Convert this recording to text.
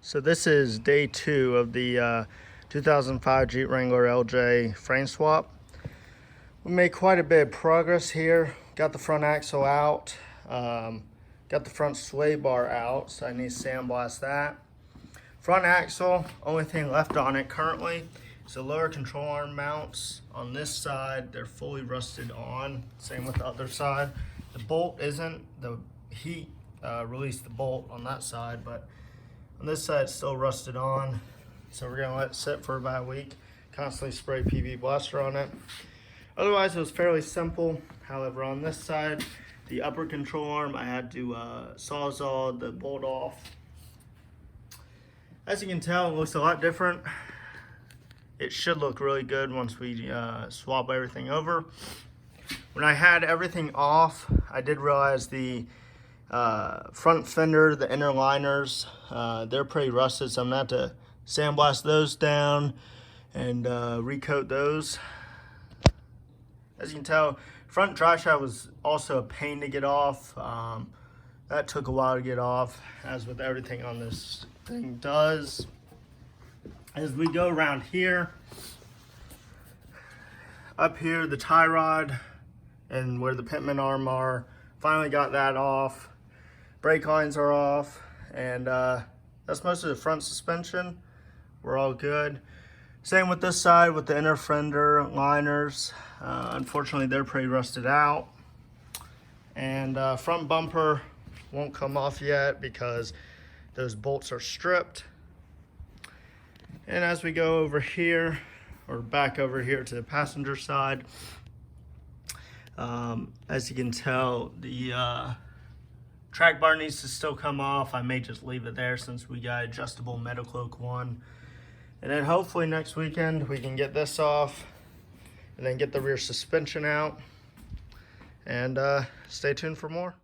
So this is day 2 of the 2005 Jeep Wrangler LJ frame swap. We made quite a bit of progress here. Got the front axle out, got the front sway bar out, so I need to sandblast that. Front axle, only thing left on it currently is the lower control arm mounts. On this side, they're fully rusted on, same with the other side. The bolt isn't, the heat released the bolt on that side, but on this side it's still rusted on. So we're gonna let it sit for about a week, constantly spray PV blaster on it. Otherwise it was fairly simple. However, on this side, the upper control arm, I had to sawzall the bolt off. As you can tell, it looks a lot different. It should look really good once we swap everything over. When I had everything off, I did realize the front fender, the inner liners, they're pretty rusted, so I'm gonna have to sandblast those down and recoat those. As you can tell, front driveshaft was also a pain to get off. That took a while to get off, as with everything on this thing does. As we go around here, up here, the tie rod and where the pitman arm are, finally got that off. Brake lines are off, and that's most of the front suspension. We're all good. Same with this side with the inner fender liners. Unfortunately, they're pretty rusted out. And front bumper won't come off yet because those bolts are stripped. And as we go over here, or back over here to the passenger side, as you can tell, the track bar needs to still come off. I may just leave it there since we got adjustable metal cloak one. And then hopefully next weekend we can get this off and then get the rear suspension out. And stay tuned for more.